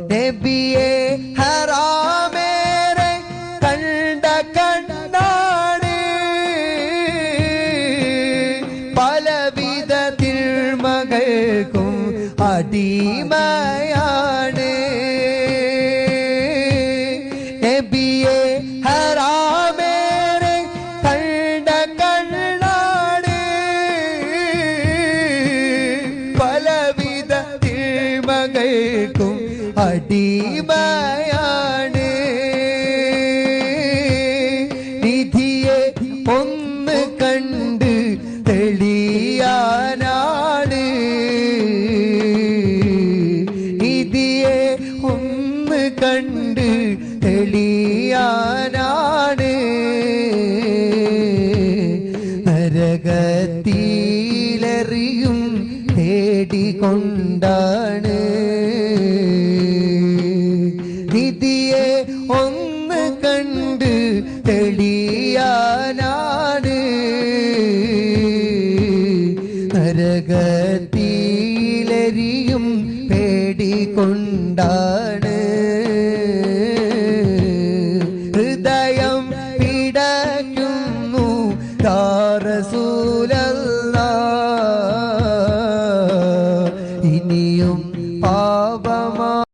നബിയെ ഹറാമേറെ കണ്ട കണ്ണാണ് പലവിധ തിന്മകൾക്കും അടിമയാണ് നബിയെ ഹറാമേറെ കണ്ട കണ്ണാണ് പലവിധ തിന്മകൾക്കും അടിമയാണ് നിധിയെ ഒന്ന് കണ്ട് തെളിയാനാണ് നിധിയെ ഒന്ന് കണ്ട് തെളിയാനാണ് നരകത്തിലെറിയും തേടിക്കൊണ്ടാണ് നിധിയെ ഒന്ന് കണ്ട് തെളിയാനാണ് നരകത്തിലെറിയും പേടിക്കൊണ്ടാണ് ഹൃദയം പിടയ്ക്കുന്നു യാ റസൂല